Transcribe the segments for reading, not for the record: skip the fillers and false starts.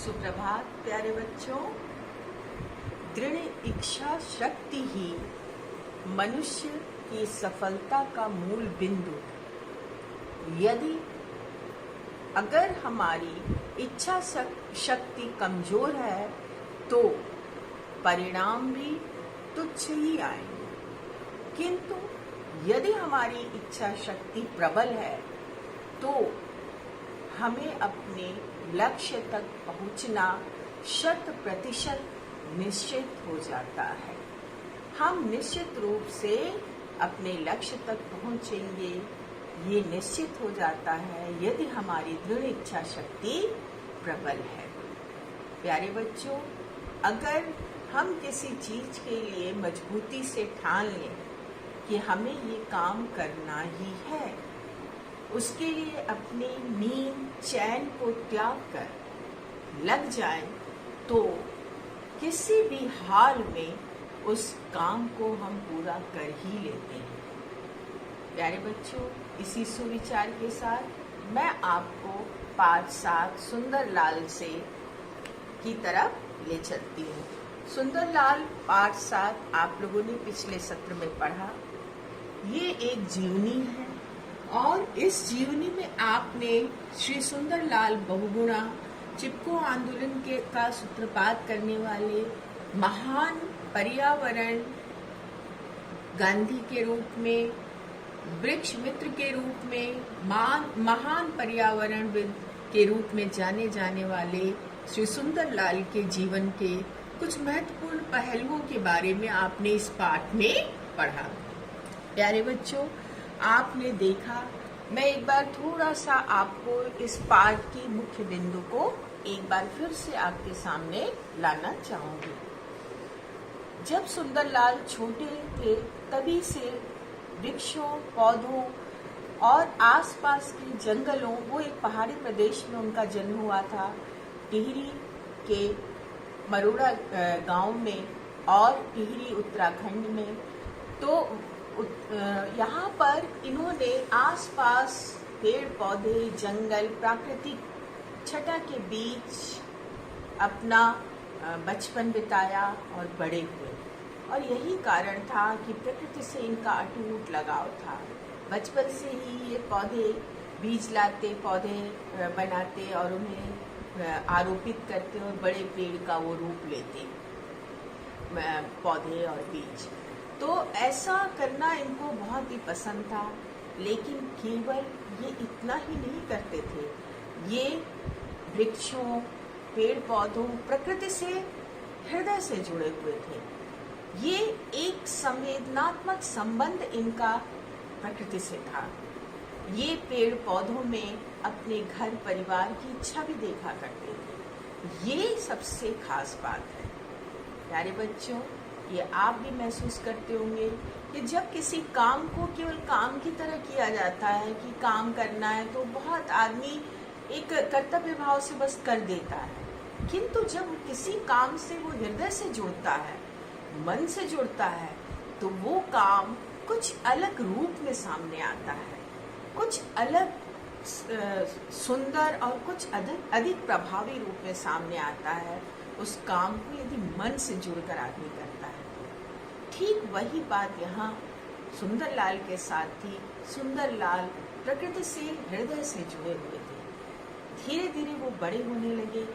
सुप्रभात प्यारे बच्चों। दृढ़ इच्छा शक्ति ही मनुष्य की सफलता का मूल बिंदु है। यदि अगर हमारी इच्छा शक्ति कमजोर है तो परिणाम भी तुच्छ ही आएंगे, किंतु यदि हमारी इच्छा शक्ति प्रबल है तो हमें अपने लक्ष्य तक पहुंचना 100% निश्चित हो जाता है। हम निश्चित रूप से अपने लक्ष्य तक पहुंचेंगे, ये निश्चित हो जाता है यदि हमारी दृढ़ इच्छा शक्ति प्रबल है। प्यारे बच्चों, अगर हम किसी चीज के लिए मजबूती से ठान लें कि हमें ये काम करना ही है, उसके लिए अपनी नींद चैन को त्याग कर लग जाए तो किसी भी हाल में उस काम को हम पूरा कर ही लेते हैं। प्यारे बच्चों, इसी सुविचार के साथ मैं आपको पाठ 7 सुंदरलाल से की तरफ ले चलती हूँ। सुंदरलाल पाठ 7 आप लोगों ने पिछले सत्र में पढ़ा। ये एक जीवनी है और इस जीवनी में आपने श्री सुंदरलाल बहुगुणा चिपको आंदोलन का सूत्रपात करने वाले महान पर्यावरण गांधी के रूप में, वृक्ष मित्र के रूप में, महान पर्यावरणविद के रूप में जाने जाने वाले श्री सुंदरलाल के जीवन के कुछ महत्वपूर्ण पहलुओं के बारे में आपने इस पाठ में पढ़ा। प्यारे बच्चों, आपने देखा, मैं एक बार थोड़ा सा आपको इस पाठ की मुख्य बिंदु को एक बार फिर से आपके सामने लाना चाहूंगी। जब सुंदरलाल छोटे थे तभी से वृक्षों, पौधों और आसपास के जंगलों, वो एक पहाड़ी प्रदेश में उनका जन्म हुआ था, टिहरी के मरोड़ा गांव में और टिहरी उत्तराखंड में। तो यहाँ पर इन्होंने आसपास पेड़ पौधे, जंगल, प्राकृतिक छटा के बीच अपना बचपन बिताया और बड़े हुए। और यही कारण था कि प्रकृति से इनका अटूट लगाव था। बचपन से ही ये पौधे बीज लाते, पौधे बनाते और उन्हें आरोपित करते और बड़े पेड़ का वो रूप लेते, पौधे और बीज। तो ऐसा करना इनको बहुत ही पसंद था, लेकिन केवल ये इतना ही नहीं करते थे। ये वृक्षों, पेड़ पौधों, प्रकृति से हृदय से जुड़े हुए थे। ये एक संवेदनात्मक संबंध इनका प्रकृति से था। ये पेड़ पौधों में अपने घर परिवार की इच्छा भी देखा करते थे। ये सबसे खास बात है। प्यारे बच्चों, ये आप भी महसूस करते होंगे कि जब किसी काम को केवल काम की तरह किया जाता है कि काम करना है, तो बहुत आदमी एक कर्तव्य भाव से बस कर देता है, किंतु जब किसी काम से वो हृदय से जुड़ता है, मन से जुड़ता है, तो वो काम कुछ अलग रूप में सामने आता है, कुछ अलग सुंदर और कुछ अधिक प्रभावी रूप में सामने आता है। उस काम को यदि मन से जुड़कर आदमी करता है। ठीक वही बात यहाँ सुंदरलाल के साथ थी। सुंदरलाल प्रकृति से हृदय से जुड़े हुए थे। धीरे धीरे वो बड़े होने लगे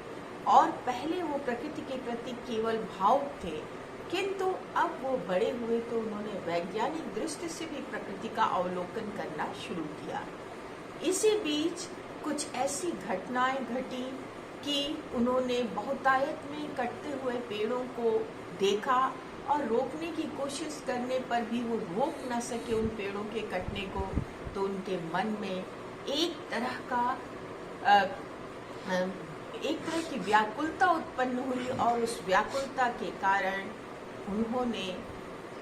और पहले वो प्रकृति के प्रति केवल भावुक थे, किंतु अब वो बड़े हुए तो उन्होंने वैज्ञानिक दृष्टि से भी प्रकृति का अवलोकन करना शुरू किया। इसी बीच कुछ ऐसी घटनाएं घटी कि उन्होंने बहुतायत में कटते हुए पेड़ों को देखा और रोकने की कोशिश करने पर भी वो रोक न सके उन पेड़ों के कटने को। तो उनके मन में एक तरह की व्याकुलता उत्पन्न हुई और उस व्याकुलता के कारण उन्होंने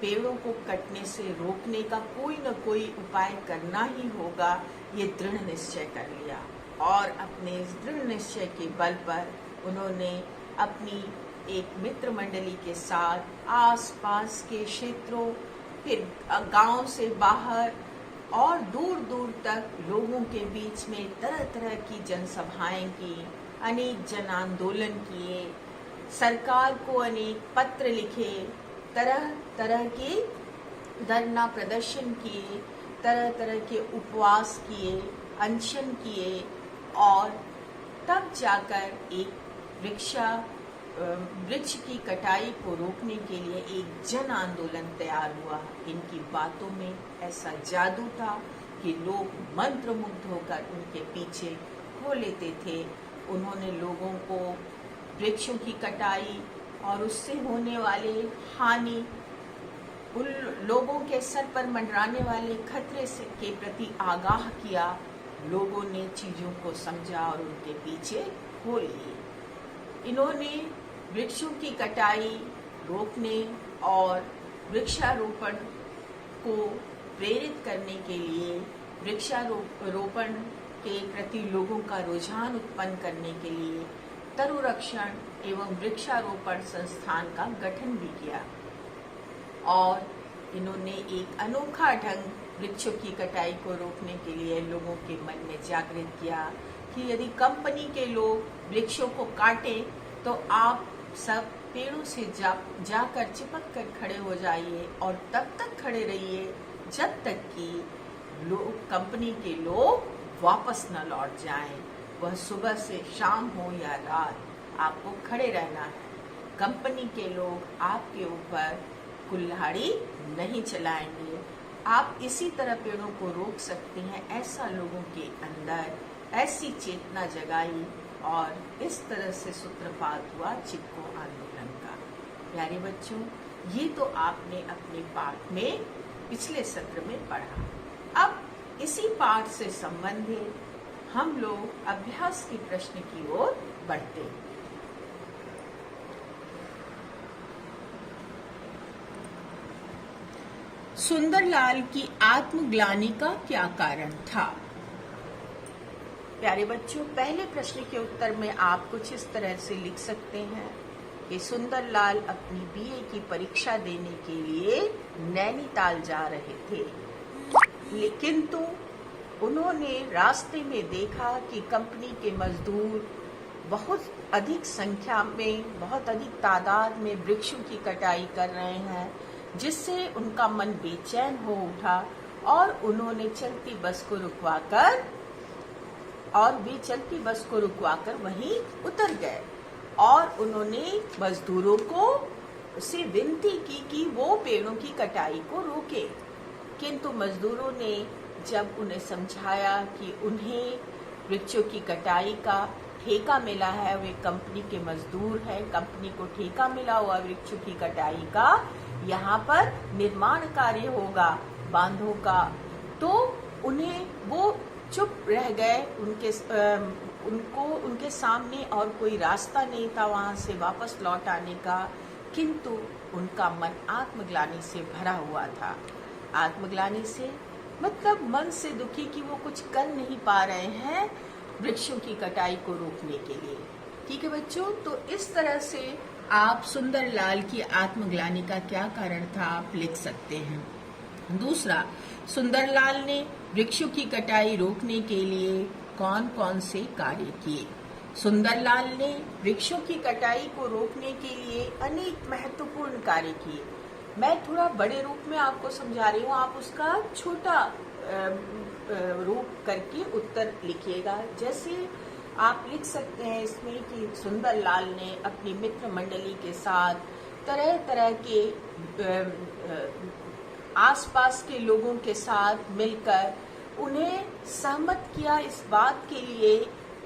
पेड़ों को कटने से रोकने का कोई न कोई उपाय करना ही होगा, ये दृढ़ निश्चय कर लिया। और अपने इस दृढ़ निश्चय के बल पर उन्होंने अपनी एक मित्र मंडली के साथ आसपास के क्षेत्रों, फिर गांव से बाहर और दूर दूर तक लोगों के बीच में तरह तरह की जनसभाएं की, अनेक जन आंदोलन किए, सरकार को अनेक पत्र लिखे, तरह तरह के धरना प्रदर्शन किए, तरह तरह के उपवास किए, अनशन किए और तब जाकर एक वृक्ष की कटाई को रोकने के लिए एक जन आंदोलन तैयार हुआ। इनकी बातों में ऐसा जादू था कि लोग मंत्रमुग्ध होकर उनके पीछे हो लेते थे। उन्होंने लोगों को वृक्षों की कटाई और उससे होने वाले हानि, उन लोगों के सर पर मंडराने वाले खतरे से के प्रति आगाह किया। लोगों ने चीजों को समझा और उनके पीछे हो लिए। इन्होंने वृक्षों की कटाई रोकने और वृक्षारोपण को प्रेरित करने के लिए, वृक्षारोपण के प्रति लोगों का रुझान उत्पन्न करने के लिए तरुरक्षण एवं वृक्षारोपण संस्थान का गठन भी किया। और इन्होंने एक अनोखा ढंग वृक्षों की कटाई को रोकने के लिए लोगों के मन में जागृत किया कि यदि कंपनी के लोग वृक्षों को काटे तो आप सब पेड़ों से जाकर चिपक कर खड़े हो जाइए और तब तक खड़े रहिए जब तक कि कंपनी के लोग वापस न लौट जाएं। वह सुबह से शाम हो या रात, आपको खड़े रहना है। कंपनी के लोग आपके ऊपर कुल्हाड़ी नहीं चलाएंगे। आप इसी तरह पेड़ों को रोक सकते हैं। ऐसा लोगों के अंदर ऐसी चेतना जगाई और इस तरह से सूत्रपात हुआ चिपको आंदोलन का। प्यारे बच्चों, ये तो आपने अपने पाठ में पिछले सत्र में पढ़ा। अब इसी पाठ से संबंधित हम लोग अभ्यास के प्रश्न की ओर बढ़ते हैं। सुंदरलाल की आत्मग्लानि का क्या कारण था? प्यारे बच्चों, पहले प्रश्न के उत्तर में आप कुछ इस तरह से लिख सकते हैं कि सुंदरलाल अपनी बीए की परीक्षा देने के लिए नैनीताल जा रहे थे, लेकिन तो उन्होंने रास्ते में देखा कि कंपनी के मजदूर बहुत अधिक संख्या में, बहुत अधिक तादाद में वृक्षों की कटाई कर रहे हैं, जिससे उनका मन बेचैन हो उठा और उन्होंने चलती बस को रुकवाकर वहीं उतर गए और उन्होंने मजदूरों को से विनती की कि वो पेड़ों की कटाई को रोके। किंतु मजदूरों ने जब उन्हें समझाया कि उन्हें वृक्षों की कटाई का ठेका मिला है, वे कंपनी के मजदूर हैं, कंपनी को ठेका मिला हुआ वृक्षों की कटाई का, यहाँ पर निर्माण कार्य होगा बांधों का, तो उन्हें वो चुप रह गए। उनके सामने और कोई रास्ता नहीं था वहां से वापस लौट आने का, किंतु उनका मन आत्मग्लानि से भरा हुआ था। आत्मग्लानि से मतलब मन से दुखी कि वो कुछ कर नहीं पा रहे हैं वृक्षों की कटाई को रोकने के लिए। ठीक है बच्चों, तो इस तरह से आप सुंदरलाल की आत्मग्लानि का क्या कारण था आप लिख सकते हैं। दूसरा, सुंदरलाल ने वृक्षों की कटाई रोकने के लिए कौन कौन से कार्य किए? सुंदरलाल ने वृक्षों की कटाई को रोकने के लिए अनेक महत्वपूर्ण कार्य किए। मैं थोड़ा बड़े रूप में आपको समझा रही हूँ, आप उसका छोटा रूप करके उत्तर लिखिएगा। जैसे आप लिख सकते हैं इसमें कि सुंदरलाल ने अपनी मित्र मंडली के साथ तरह तरह के आसपास के लोगों के साथ मिलकर उन्हें सहमत किया इस बात के लिए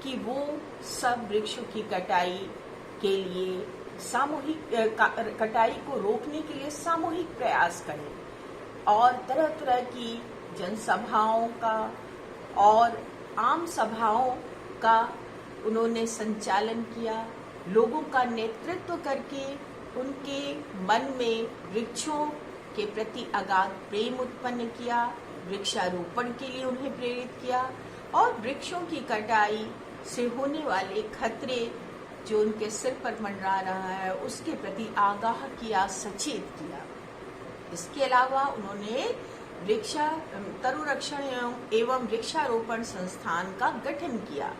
कि वो सब वृक्षों की कटाई के लिए सामूहिक कटाई को रोकने के लिए सामूहिक प्रयास करें और तरह तरह की जनसभाओं का और आम सभाओं का उन्होंने संचालन किया। लोगों का नेतृत्व करके उनके मन में वृक्षों के प्रति अगाध प्रेम उत्पन्न किया, वृक्षारोपण के लिए उन्हें प्रेरित किया और वृक्षों की कटाई से होने वाले खतरे जो उनके सिर पर मंडरा रहा है उसके प्रति आगाह किया, सचेत किया। इसके अलावा उन्होंने तरुरक्षण एवं वृक्षारोपण संस्थान का गठन किया।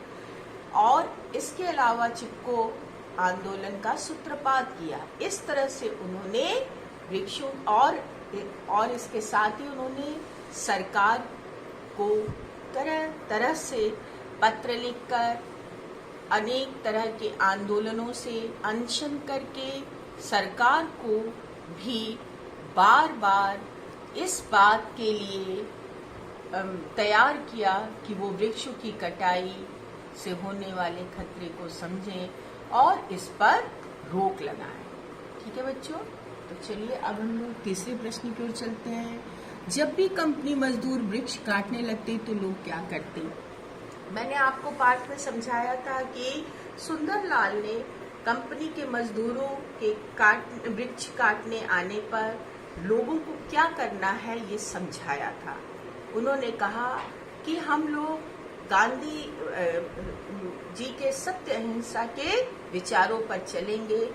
और इसके अलावा चिपको आंदोलन का सूत्रपात किया। इस तरह से उन्होंने वृक्षों और इसके साथ ही उन्होंने सरकार को तरह तरह से पत्र लिखकर, अनेक तरह के आंदोलनों से अनशन करके सरकार को भी बार बार इस बात के लिए तैयार किया कि वो वृक्षों की कटाई से होने वाले खतरे को समझें और इस पर रोक लगाएं। ठीक है बच्चों, तो चलिए अब हम लोग तीसरे प्रश्न की ओर चलते हैं। जब भी कंपनी मजदूर वृक्ष काटने लगते तो लोग क्या करते? मैंने आपको पाठ में समझाया था कि सुंदरलाल ने कंपनी के मजदूरों के वृक्ष काटने आने पर लोगों को क्या करना है ये समझाया था। उन्होंने कहा कि हम लोग गांधी जी के सत्य अहिंसा के विचारों पर चलेंगे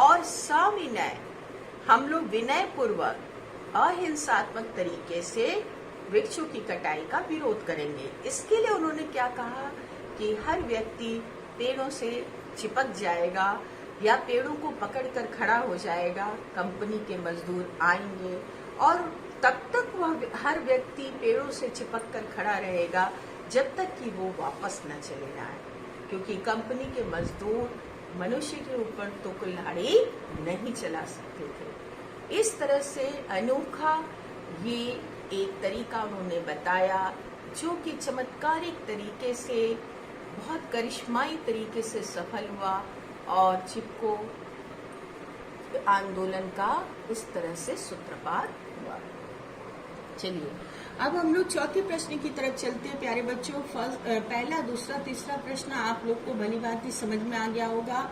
और सविनय हम लोग विनय पूर्वक अहिंसात्मक तरीके से वृक्षों की कटाई का विरोध करेंगे। इसके लिए उन्होंने क्या कहा कि हर व्यक्ति पेड़ों से चिपक जाएगा या पेड़ों को पकड़कर खड़ा हो जाएगा, कंपनी के मजदूर आएंगे और तब तक वह हर व्यक्ति पेड़ों से चिपक कर खड़ा रहेगा जब तक कि वो वापस न चले जाए, क्योंकि कंपनी के मजदूर मनुष्य के ऊपर तो कुल्हाड़ी नहीं चला सकते थे। इस तरह से अनोखा ये एक तरीका उन्होंने बताया जो कि चमत्कारिक तरीके से, बहुत करिश्माई तरीके से सफल हुआ और चिपको आंदोलन का इस तरह से सूत्रपात हुआ। चलिए अब हम लोग चौथे प्रश्न की तरफ चलते हैं। प्यारे बच्चों, पहला, दूसरा, तीसरा प्रश्न आप लोग को भली भांति समझ में आ गया होगा।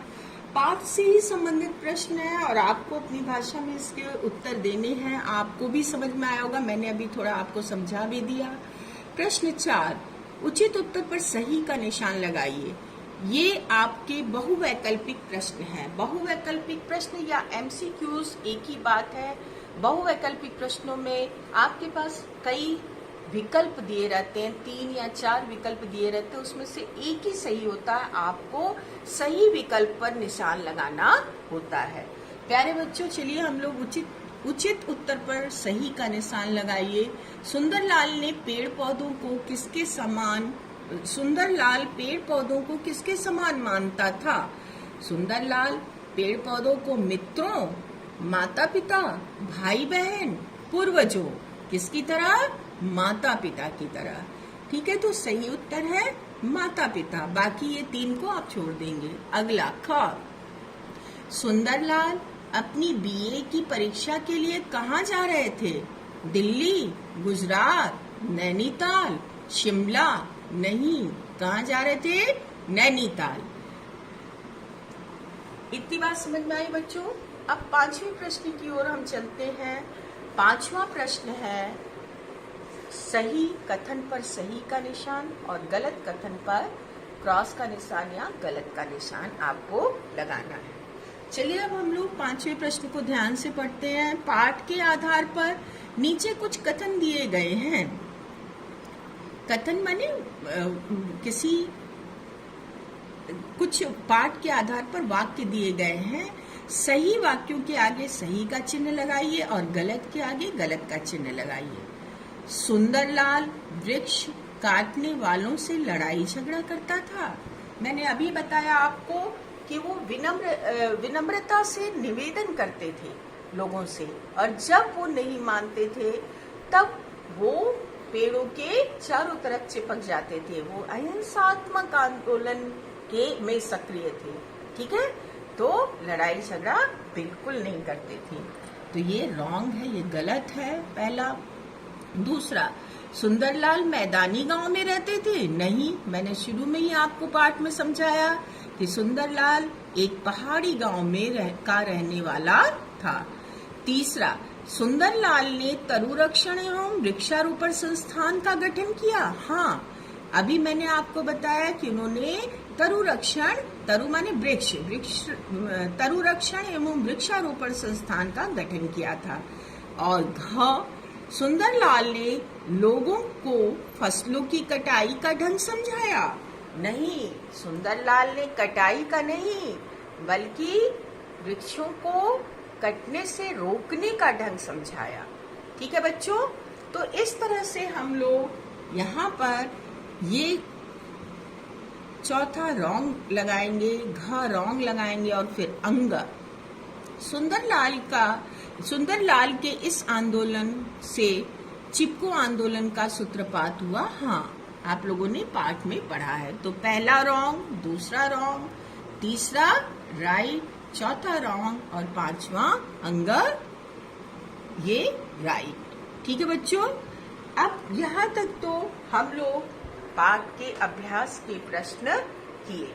पाठ से ही संबंधित प्रश्न है और आपको अपनी भाषा में इसके उत्तर देने हैं। आपको भी समझ में आया होगा, मैंने अभी थोड़ा आपको समझा भी दिया। प्रश्न 4, उचित उत्तर पर सही का निशान लगाइए। ये आपके बहुवैकल्पिक प्रश्न है। बहुवैकल्पिक प्रश्न या एमसीक्यूज एक ही बात है। बहुवैकल्पिक प्रश्नों में आपके पास कई विकल्प दिए रहते हैं, 3 या 4 विकल्प दिए रहते हैं, उसमें से एक ही सही होता है। आपको सही विकल्प पर निशान लगाना होता है। प्यारे बच्चों, चलिए हम लोग उचित उत्तर पर सही का निशान लगाइए। सुंदरलाल पेड़ पौधों को किसके समान मानता था? सुंदरलाल पेड़ पौधों को मित्रों, माता पिता, भाई बहन, पूर्वजों, किसकी तरह? माता पिता की तरह। ठीक है, तो सही उत्तर है माता पिता। बाकी ये 3 को आप छोड़ देंगे। अगला, ख, सुंदरलाल अपनी बीए की परीक्षा के लिए कहाँ जा रहे थे? दिल्ली, गुजरात, नैनीताल, शिमला? नहीं, कहाँ जा रहे थे? नैनीताल। इतनी बात समझ में आई बच्चों? अब 5वें प्रश्न की ओर हम चलते हैं। 5वां प्रश्न है, सही कथन पर सही का निशान और गलत कथन पर क्रॉस का निशान या गलत का निशान आपको लगाना है। चलिए अब हम लोग 5वें प्रश्न को ध्यान से पढ़ते हैं। पाठ के आधार पर नीचे कुछ कथन दिए गए हैं। कथन माने कुछ पाठ के आधार पर वाक्य दिए गए हैं। सही वाक्यों के आगे सही का चिन्ह लगाइए और गलत के आगे गलत का चिन्ह लगाइए। सुंदरलाल वृक्ष काटने वालों से लड़ाई झगड़ा करता था। मैंने अभी बताया आपको कि वो विनम्रता से निवेदन करते थे लोगों से, और जब वो नहीं मानते थे तब वो पेड़ों के चारों तरफ चिपक जाते थे। वो अहिंसात्मक आंदोलन में सक्रिय थे। ठीक है, तो लड़ाई झगड़ा बिल्कुल नहीं करते थे। तो ये रॉन्ग है, ये गलत है पहला। दूसरा, सुंदरलाल मैदानी गांव में रहते थे। नहीं, मैंने शुरू में ही आपको पाठ में समझाया कि सुंदरलाल एक पहाड़ी गांव में रहने वाला था। तीसरा, सुंदरलाल ने तरुरक्षण एवं वृक्षारोपण संस्थान का गठन किया। हाँ, अभी मैंने आपको बताया कि उन्होंने तरु माने वृक्ष, तरुरक्षण एवं वृक्षारोपण संस्थान का गठन किया था। और घ, सुंदरलाल ने लोगों को फसलों की कटाई का ढंग समझाया। नहीं, सुंदरलाल ने कटाई का नहीं बल्कि वृक्षों को कटने से रोकने का ढंग समझाया। ठीक है बच्चों, तो इस तरह से हम लोग यहाँ पर ये चौथा रॉन्ग लगाएंगे, घ रॉन्ग लगाएंगे और फिर अंग। सुंदरलाल के इस आंदोलन से चिपको आंदोलन का सूत्रपात हुआ। हाँ, आप लोगों ने पाठ में पढ़ा है। तो पहला रॉन्ग, दूसरा रॉन्ग, तीसरा राइट, चौथा रॉन्ग और पांचवा अंग ये राइट। ठीक है बच्चों, अब यहाँ तक तो हम लोग पाठ के अभ्यास के प्रश्न किए,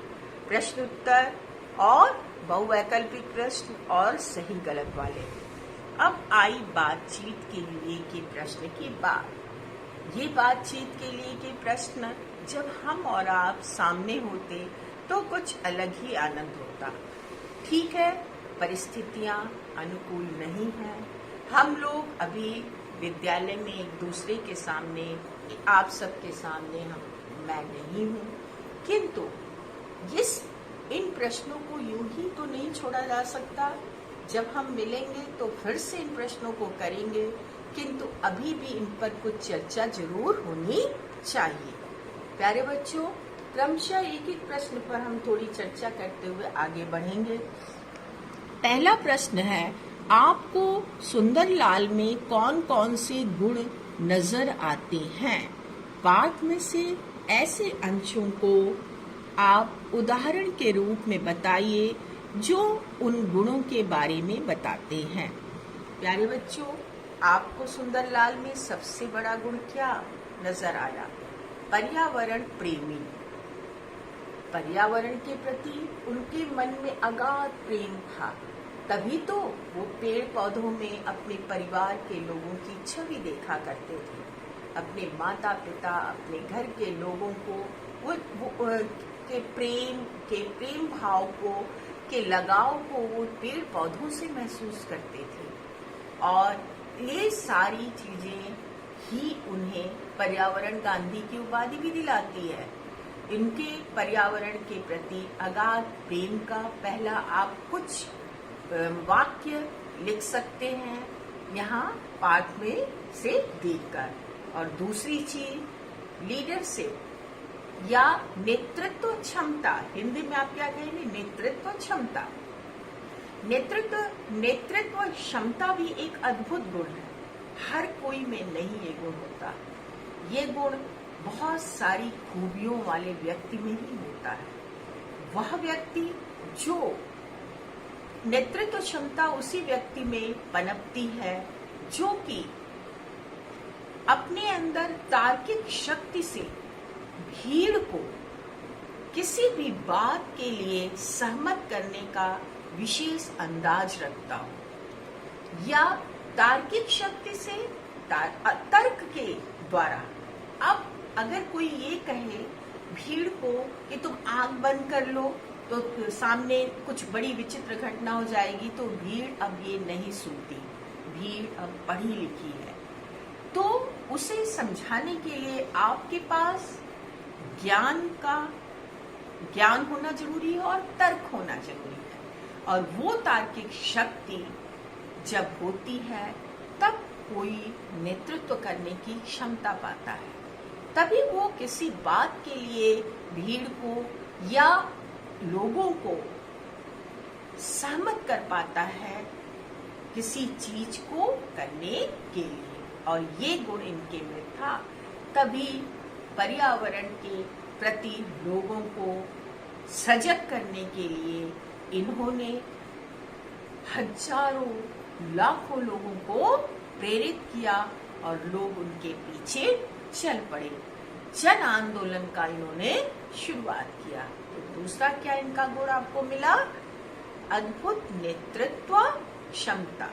प्रश्न उत्तर और बहुवैकल्पिक प्रश्न और सही गलत वाले। अब आई बातचीत के लिए के प्रश्न की बात। ये बातचीत के लिए के प्रश्न जब हम और आप सामने होते तो कुछ अलग ही आनंद होता। ठीक है, परिस्थितियां अनुकूल नहीं है, हम लोग अभी विद्यालय में एक दूसरे के सामने, आप सबके सामने मैं नहीं हूँ, किंतु इन प्रश्नों को यूं ही तो नहीं छोड़ा जा सकता। जब हम मिलेंगे तो फिर से इन प्रश्नों को करेंगे, किंतु अभी भी इन पर कुछ चर्चा जरूर होनी चाहिए। प्यारे बच्चों, क्रमशः एक एक प्रश्न पर हम थोड़ी चर्चा करते हुए आगे बढ़ेंगे। पहला प्रश्न है, आपको सुंदरलाल में कौन कौन से गुण नजर आते हैं? पाठ में से ऐसे अंशों को आप उदाहरण के रूप में बताइए जो उन गुणों के बारे में बताते हैं। प्यारे बच्चों, आपको सुंदरलाल में सबसे बड़ा गुण क्या नजर आया? पर्यावरण प्रेमी। पर्यावरण के प्रति उनके मन में अगाध प्रेम था, तभी तो वो पेड़ पौधों में अपने परिवार के लोगों की छवि देखा करते थे। अपने माता पिता, अपने घर के लोगों को के प्रेम भाव को, के लगाव को वो पेड़ पौधों से महसूस करते थे। और ये सारी चीजें ही उन्हें पर्यावरण गांधी की उपाधि भी दिलाती है। इनके पर्यावरण के प्रति अगाध प्रेम का पहला आप कुछ वाक्य लिख सकते हैं यहाँ पाठ में से देखकर। और दूसरी चीज लीडरशिप या नेतृत्व क्षमता। हिंदी में आप क्या कहेंगे? नेतृत्व क्षमता। नेतृत्व क्षमता भी एक अद्भुत गुण है, हर कोई में नहीं ये गुण होता। ये गुण बहुत सारी खूबियों वाले व्यक्ति में ही होता है। वह व्यक्ति जो नेतृत्व क्षमता उसी व्यक्ति में पनपती है जो कि अपने अंदर तार्किक शक्ति से भीड़ को किसी भी बात के लिए सहमत करने का विशेष अंदाज रखता हो, या तार्किक शक्ति से तर्क के द्वारा। अब अगर कोई ये कहे भीड़ को कि तुम आंख बंद कर लो तो सामने कुछ बड़ी विचित्र घटना हो जाएगी, तो भीड़ अब ये नहीं सुनती। भीड़ अब पढ़ी लिखी है, तो उसे समझाने के लिए आपके पास ज्ञान होना जरूरी है और तर्क होना जरूरी है। और वो तार्किक शक्ति जब होती है तब कोई नेतृत्व करने की क्षमता पाता है, तभी वो किसी बात के लिए भीड़ को या लोगों को सहमत कर पाता है किसी चीज को करने के लिए। और ये गुण इनके में था, तभी पर्यावरण के प्रति लोगों को सजग करने के लिए इन्होंने हजारों लाखों लोगों को प्रेरित किया और लोग उनके पीछे चल पड़े। जन आंदोलन का इन्होंने शुरुआत किया। तो दूसरा क्या इनका गुण आपको मिला? अद्भुत नेतृत्व क्षमता।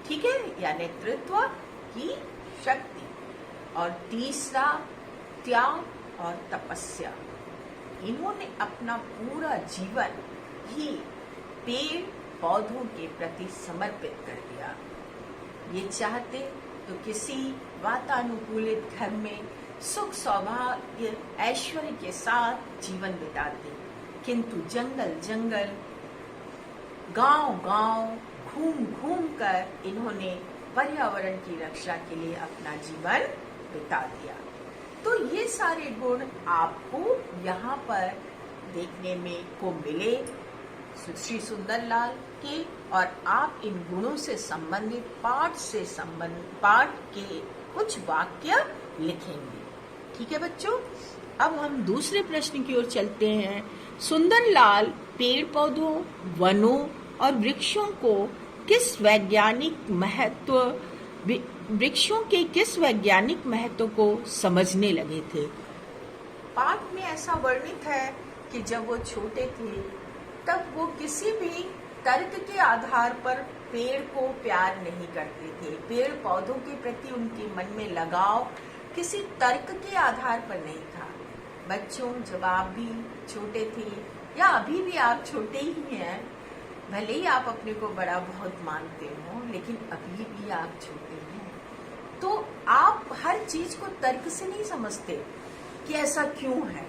ठीक है, या नेतृत्व की शक्ति। और तीसरा त्याग और तपस्या। इन्होंने अपना पूरा जीवन ही पेड़ पौधों के प्रति समर्पित कर दिया। ये चाहते तो किसी वातानुकूलित घर में सुख सौभाग्य ऐश्वर्य के साथ जीवन बिताते, किंतु जंगल जंगल गांव गांव घूम घूम कर इन्होंने पर्यावरण की रक्षा के लिए अपना जीवन बिता दिया। तो ये सारे गुण आपको यहाँ पर देखने में को मिले श्री सुंदरलाल के, और आप इन गुणों से संबंधित पाठ के कुछ वाक्य लिखेंगे। ठीक है बच्चों, अब हम दूसरे प्रश्न की ओर चलते हैं। सुंदरलाल पेड़ पौधों, वनों और वृक्षों के किस वैज्ञानिक महत्व को समझने लगे थे? पाठ में ऐसा वर्णित है कि जब वो छोटे थे तब वो किसी भी तर्क के आधार पर पेड़ को प्यार नहीं करते थे। पेड़ पौधों के प्रति उनके मन में लगाव किसी तर्क के आधार पर नहीं था। बच्चों, जब आप भी छोटे थे या अभी भी आप छोटे ही हैं, भले ही आप अपने को बड़ा बहुत मानते हो, लेकिन अभी भी आप छोटे हैं, तो आप हर चीज को तर्क से नहीं समझते कि ऐसा क्यों है।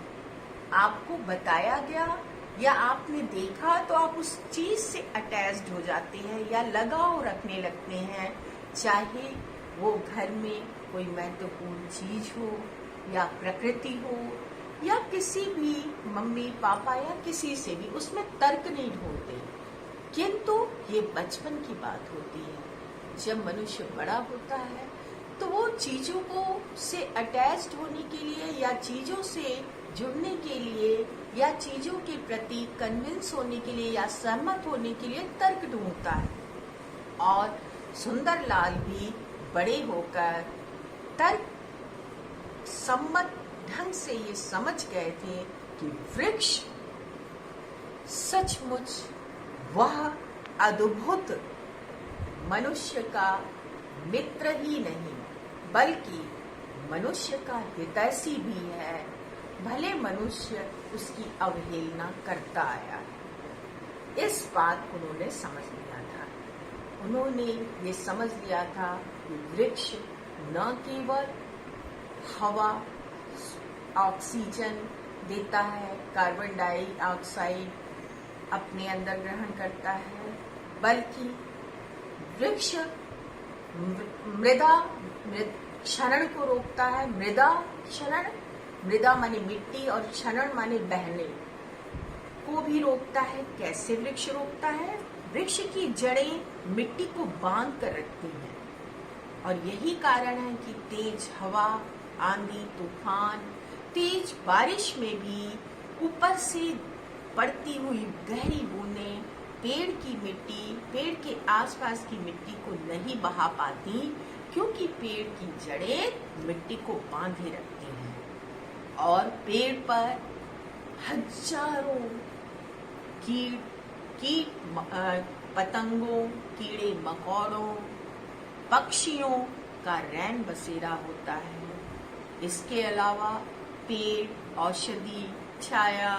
आपको बताया गया या आपने देखा तो आप उस चीज से अटैच्ड हो जाते हैं या लगाव रखने लगते हैं, चाहे वो घर में कोई महत्वपूर्ण चीज हो या प्रकृति हो या किसी भी मम्मी पापा या किसी से भी, उसमें तर्क नहीं ढूंढते। किंतु ये बचपन की बात होती है। जब मनुष्य बड़ा होता है तो वो चीजों को से अटैच्ड होने के लिए या चीजों से जुड़ने के लिए या चीजों के प्रति कन्विंस होने के लिए या सहमत होने के लिए तर्क ढूंढता है। और सुंदरलाल भी बड़े होकर तर्क सम्मत ढंग से ये समझ गए थे कि वृक्ष सचमुच वह अद्भुत मनुष्य का मित्र ही नहीं बल्कि मनुष्य का हितैषी भी है, भले मनुष्य उसकी अवहेलना करता आया है। इस बात को उन्होंने समझ लिया था। उन्होंने ये समझ लिया था कि वृक्ष न केवल हवा ऑक्सीजन देता है, कार्बन डाइऑक्साइड अपने अंदर ग्रहण करता है, बल्कि वृक्ष मृदा क्षरण को रोकता है। मृदा क्षरण, मृदा माने मिट्टी और क्षरण माने बहने को भी रोकता है। कैसे वृक्ष रोकता है? वृक्ष की जड़ें मिट्टी को बांध कर रखती हैं, और यही कारण है कि तेज हवा, आंधी, तूफान, तेज बारिश में भी ऊपर से पड़ती हुई गहरी बूंदें पेड़ की मिट्टी, पेड़ के आसपास की मिट्टी को नहीं बहा पाती, क्योंकि पेड़ की जड़ें मिट्टी को बांधे रखती हैं। और पेड़ पर हजारों कीट पतंगों, कीड़े मकोड़ों, पक्षियों का रैन बसेरा होता है। इसके अलावा पेड़ औषधि, छाया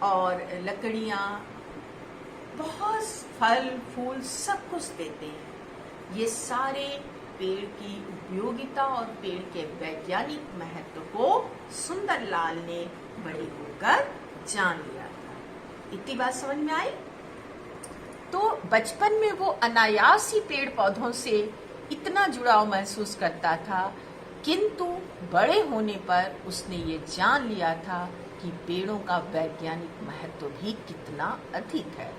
और लकड़ियाँ, बहुत फल फूल सब कुछ देते हैं। ये सारे पेड़ की उपयोगिता और पेड़ के वैज्ञानिक महत्व को सुंदरलाल ने बड़े होकर जान लिया था। इतनी बात समझ में आई? तो बचपन में वो अनायास ही पेड़ पौधों से इतना जुड़ाव महसूस करता था, किंतु बड़े होने पर उसने ये जान लिया था कि पेड़ों का वैज्ञानिक महत्व भी कितना अधिक है।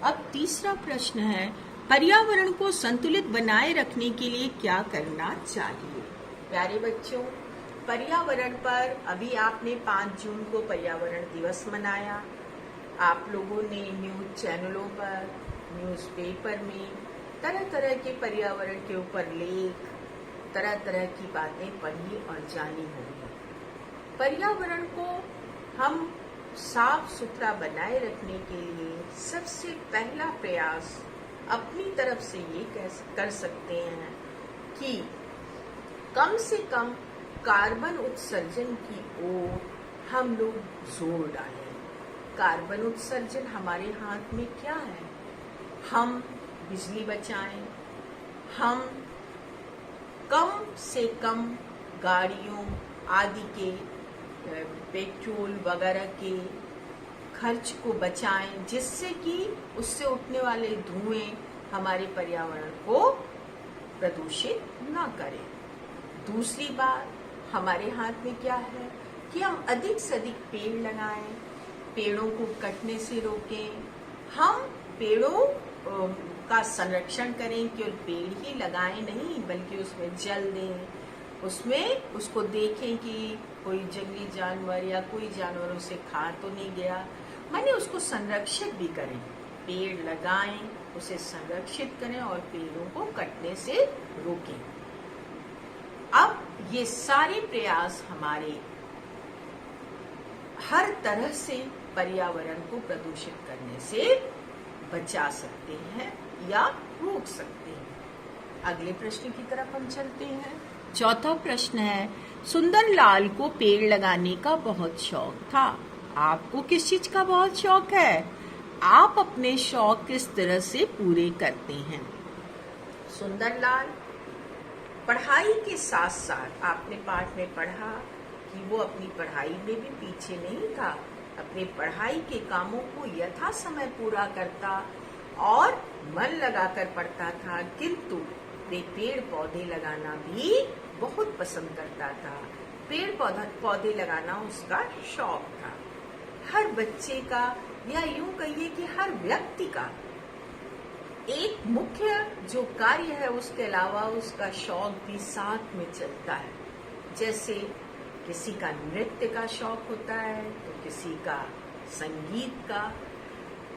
अब तीसरा प्रश्न है, पर्यावरण को संतुलित बनाए रखने के लिए क्या करना चाहिए? प्यारे बच्चों, पर्यावरण पर अभी आपने 5 जून को पर्यावरण दिवस मनाया। आप लोगों ने न्यूज चैनलों पर, न्यूज़पेपर में तरह तरह के पर्यावरण के ऊपर लेख, तरह तरह की बातें पढ़ी और जानी होंगी। पर्यावरण को हम साफ सुथरा बनाए रखने के लिए सबसे पहला प्रयास अपनी तरफ से ये कर सकते हैं कि कम से कम कार्बन उत्सर्जन की ओर हम लोग जोर डालें। कार्बन उत्सर्जन हमारे हाथ में क्या है? हम बिजली बचाएं, हम कम से कम गाड़ियों आदि के पेट्रोल वगैरह के खर्च को बचाएं, जिससे कि उससे उठने वाले धुएं हमारे पर्यावरण को प्रदूषित ना करें। दूसरी बात, हमारे हाथ में क्या है कि हम अधिक से अधिक पेड़ लगाएं, पेड़ों को कटने से रोकें। हम पेड़ों का संरक्षण करें, केवल पेड़ ही लगाएं नहीं, बल्कि उसमें जल दें, उसमें उसको देखें कि कोई जंगली जानवर या कोई जानवर उसे खा तो नहीं गया, माने उसको संरक्षित भी करें। पेड़ लगाएं, उसे संरक्षित करें और पेड़ों को कटने से रोकें। अब ये सारे प्रयास हमारे हर तरह से पर्यावरण को प्रदूषित करने से बचा सकते हैं या रोक सकते हैं। अगले प्रश्न की तरफ हम चलते हैं। चौथा प्रश्न है, सुंदरलाल को पेड़ लगाने का बहुत शौक था। आपको किस चीज का बहुत शौक है? आप अपने शौक किस तरह से पूरे करते हैं? सुंदरलाल पढ़ाई के साथ साथ, आपने पाठ में पढ़ा कि वो अपनी पढ़ाई में भी पीछे नहीं था, अपने पढ़ाई के कामों को यथा समय पूरा करता और मन लगाकर पढ़ता था, किंतु वे पेड़ पौधे लगाना भी बहुत पसंद करता था। पेड़ पौधे लगाना उसका शौक था। हर बच्चे का, या यूं कहिए कि हर व्यक्ति का एक मुख्य जो कार्य है, उसके अलावा उसका शौक भी साथ में चलता है। जैसे किसी का नृत्य का शौक होता है, तो किसी का संगीत का,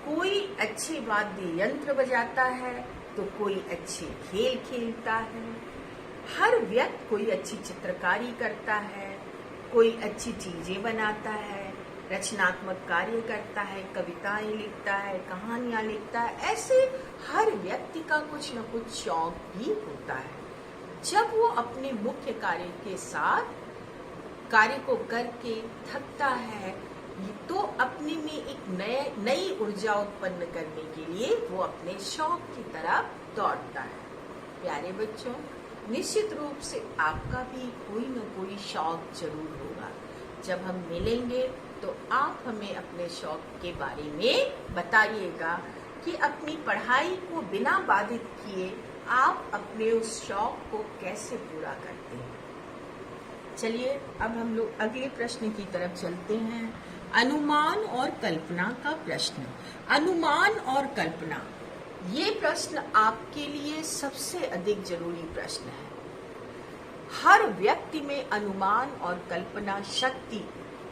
कोई अच्छे वाद्य यंत्र बजाता है, तो कोई अच्छे खेल खेलता है। हर व्यक्ति कोई अच्छी चित्रकारी करता है, कोई अच्छी चीजें बनाता है, रचनात्मक कार्य करता है, कविताएं लिखता है, कहानियां लिखता है। ऐसे हर व्यक्ति का कुछ न कुछ शौक भी होता है। जब वो अपने मुख्य कार्य के साथ कार्य को करके थकता है, तो अपने में एक नई ऊर्जा उत्पन्न करने के लिए वो अपने शौक की तरफ दौड़ता है। प्यारे बच्चों, निश्चित रूप से आपका भी कोई न कोई शौक जरूर होगा। जब हम मिलेंगे तो आप हमें अपने शौक के बारे में बताइएगा कि अपनी पढ़ाई को बिना बाधित किए आप अपने उस शौक को कैसे पूरा करते हैं। चलिए अब हम लोग अगले प्रश्न की तरफ चलते हैं। अनुमान और कल्पना का प्रश्न। अनुमान और कल्पना, ये प्रश्न आपके लिए सबसे अधिक जरूरी प्रश्न है। हर व्यक्ति में अनुमान और कल्पना शक्ति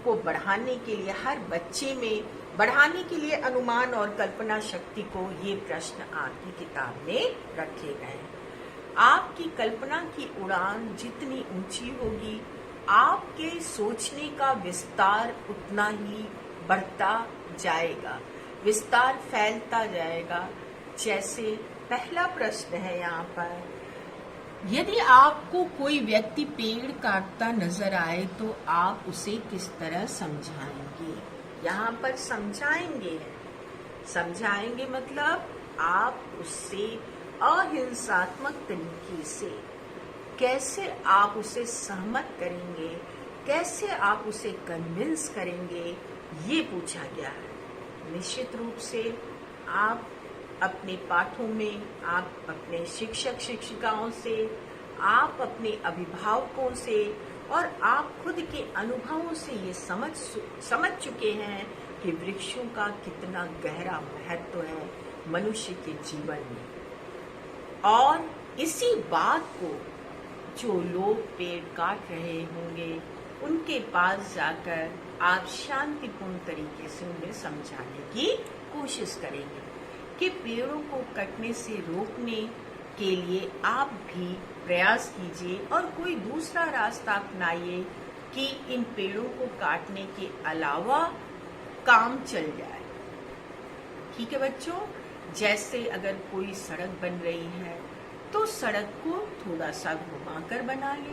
को बढ़ाने के लिए, हर बच्चे में बढ़ाने के लिए अनुमान और कल्पना शक्ति को ये प्रश्न आपकी किताब में रखे गए हैं। आपकी कल्पना की उड़ान जितनी ऊंची होगी, आपके सोचने का विस्तार उतना ही बढ़ता जाएगा, विस्तार फैलता जाएगा। जैसे पहला प्रश्न है यहाँ पर, यदि आपको कोई व्यक्ति पेड़ काटता नजर आए तो आप उसे किस तरह समझाएंगे? यहाँ पर समझाएंगे मतलब आप उससे अहिंसात्मक तरीके से कैसे आप उसे सहमत करेंगे, कैसे आप उसे कन्विंस करेंगे, ये पूछा गया है। निश्चित रूप से आप अपने पाठों में, आप अपने शिक्षक शिक्षिकाओं से, आप अपने अभिभावकों से और आप खुद के अनुभवों से ये समझ चुके हैं कि वृक्षों का कितना गहरा महत्व है मनुष्य के जीवन में। और इसी बात को जो लोग पेड़ काट रहे होंगे, उनके पास जाकर आप शांतिपूर्ण तरीके से उन्हें समझाने की कोशिश करेंगे कि पेड़ों को कटने से रोकने के लिए आप भी प्रयास कीजिए और कोई दूसरा रास्ता अपनाइए कि इन पेड़ों को काटने के अलावा काम चल जाए। ठीक है बच्चों, जैसे अगर कोई सड़क बन रही है तो सड़क को थोड़ा सा घुमाकर बना ले।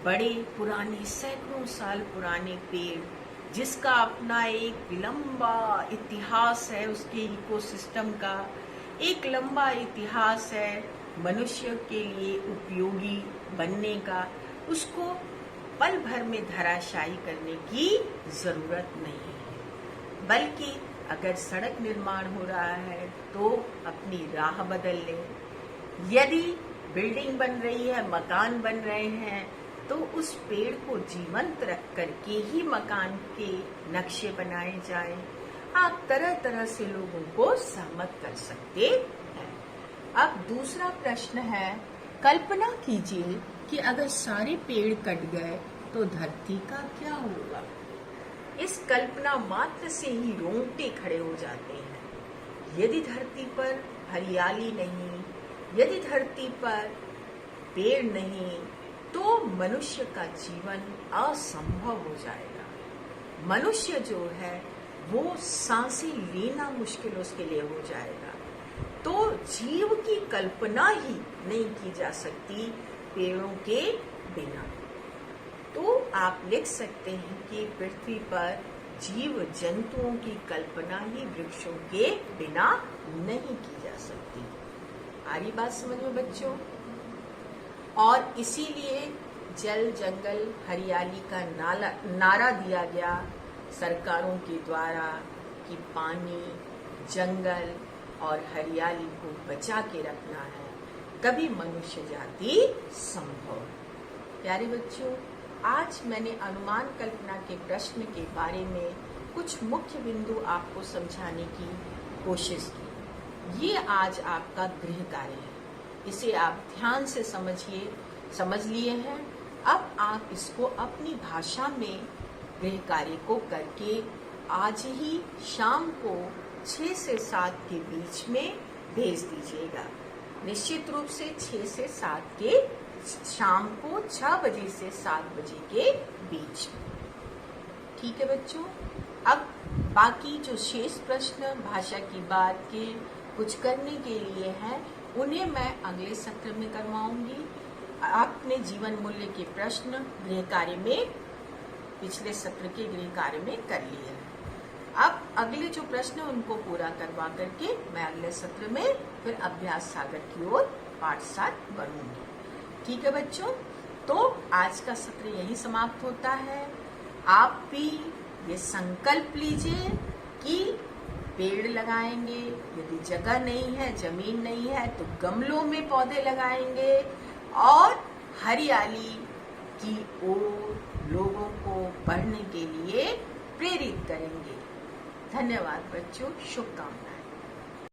बड़े पुराने, सैकड़ों साल पुराने पेड़, जिसका अपना एक लंबा इतिहास है, उसके इकोसिस्टम का एक लंबा इतिहास है, मनुष्य के लिए उपयोगी बनने का, उसको पल भर में धराशायी करने की जरूरत नहीं है, बल्कि अगर सड़क निर्माण हो रहा है तो अपनी राह बदल ले। यदि बिल्डिंग बन रही है, मकान बन रहे हैं, तो उस पेड़ को जीवंत रख करके ही मकान के नक्शे बनाए जाए। आप तरह तरह से लोगों को सहमत कर सकते हैं। अब दूसरा प्रश्न है, कल्पना कीजिए कि अगर सारे पेड़ कट गए तो धरती का क्या होगा। इस कल्पना मात्र से ही रोंगटे खड़े हो जाते हैं। यदि धरती पर हरियाली नहीं, यदि धरती पर पेड़ नहीं, तो मनुष्य का जीवन असंभव हो जाएगा। मनुष्य जो है वो सांसें लेना मुश्किल उसके लिए हो जाएगा। तो जीव की कल्पना ही नहीं की जा सकती पेड़ों के बिना। तो आप लिख सकते हैं कि पृथ्वी पर जीव जंतुओं की कल्पना ही वृक्षों के बिना नहीं की जा सकती। आ रही बात समझ में बच्चों? और इसीलिए जल, जंगल, हरियाली का नारा दिया गया सरकारों के द्वारा कि पानी, जंगल और हरियाली को बचा के रखना है, तभी मनुष्य जाति संभव। प्यारे बच्चों, आज मैंने अनुमान कल्पना के प्रश्न के बारे में कुछ मुख्य बिंदु आपको समझाने की कोशिश की। ये आज आपका गृह कार्य है, इसे आप ध्यान से समझ लिए हैं। अब आप इसको अपनी भाषा में गृह कार्य को करके आज ही शाम को 6 से 7 के बीच में भेज दीजिएगा। निश्चित रूप से 6 से 7 के शाम को 6 बजे से 7 बजे के बीच में। ठीक है बच्चों? अब बाकी जो शेष प्रश्न भाषा की बात के कुछ करने के लिए हैं, उन्हें मैं अगले सत्र में करवाऊंगी। आपने जीवन मूल्य के प्रश्न गृह कार्य में पिछले सत्र के गृह कार्य में कर लिए हैं। अब अगले जो प्रश्न उनको पूरा करवा करके मैं अगले सत्र में फिर अभ्यास सागर की ओर पाठ 7 बढ़ूंगी। ठीक है बच्चों? तो आज का सत्र यही समाप्त होता है। आप भी ये संकल्प लीजिए कि पेड़ लगाएंगे। यदि जगह नहीं है, जमीन नहीं है, तो गमलों में पौधे लगाएंगे और हरियाली की ओर लोगों को बढ़ने के लिए प्रेरित करेंगे। धन्यवाद बच्चों, शुभकामनाएं।